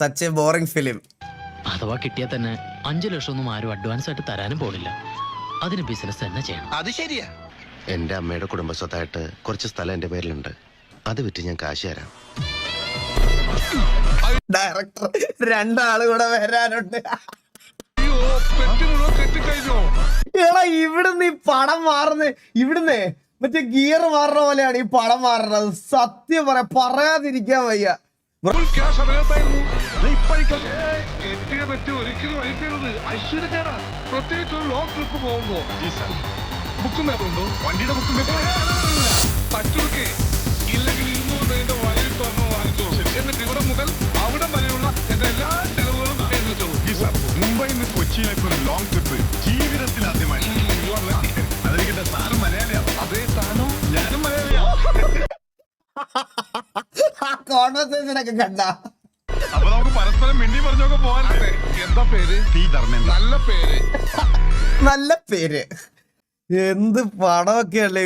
Such A boring film. അഥവാ കിട്ടിയാൽ തന്നെ 5 ലക്ഷം ഒന്നും ആരും അഡ്വാൻസ് ആയിട്ട് തരാനും പോണില്ല. അതിന് ബിസിനസ് തന്നെ ചെയ്യണം. അത് ശരിയാ. എന്റെ അമ്മയുടെ കുടുംബസ്വത്തായിട്ട് കുറച്ച് സ്ഥലം എന്റെ പേരിലുണ്ട്. അത് വിറ്റ് ഞാൻ കാശ് തരാം. ഡയറക്ടർ 2 ആള് കൂടെ വരാനുണ്ട്. എടാ ഇവിടുന്ന് ഈ പടം മാറുന്നത്, ഇവിടുന്ന് മറ്റേ ഗിയർ മാറുന്ന പോലെയാണ് ഈ പടം മാറുന്നത്. സത്യം പറയാതിരിക്കാൻ വയ്യ. ഇവിടെ മുതൽ അവിടെ വരെയുള്ള എന്റെ എല്ലാ ചെലവുകളും മുംബൈയിൽ നിന്ന് കൊച്ചിയിലേക്ക് ഒരു ലോങ് ട്രിപ്പ് ജീവിതത്തിൽ ആദ്യമായി. അതിരിക്കട്ടെ, സാറ് മലയാളിയാണ്. അതേ, താനോ? ഞാനും മലയാളിയാണ്. കോൺവെർസേഷൻ ഒക്കെ കണ്ട. അപ്പൊ നമുക്ക് പരസ്പരം മിണ്ടി പറഞ്ഞൊക്കെ പോകാൻ. എന്താ പേര്? ടി ധർമ്മേന്ദ്ര. നല്ല പേര്. നല്ല പേര്. എന്ത് പടമൊക്കെയല്ലേ.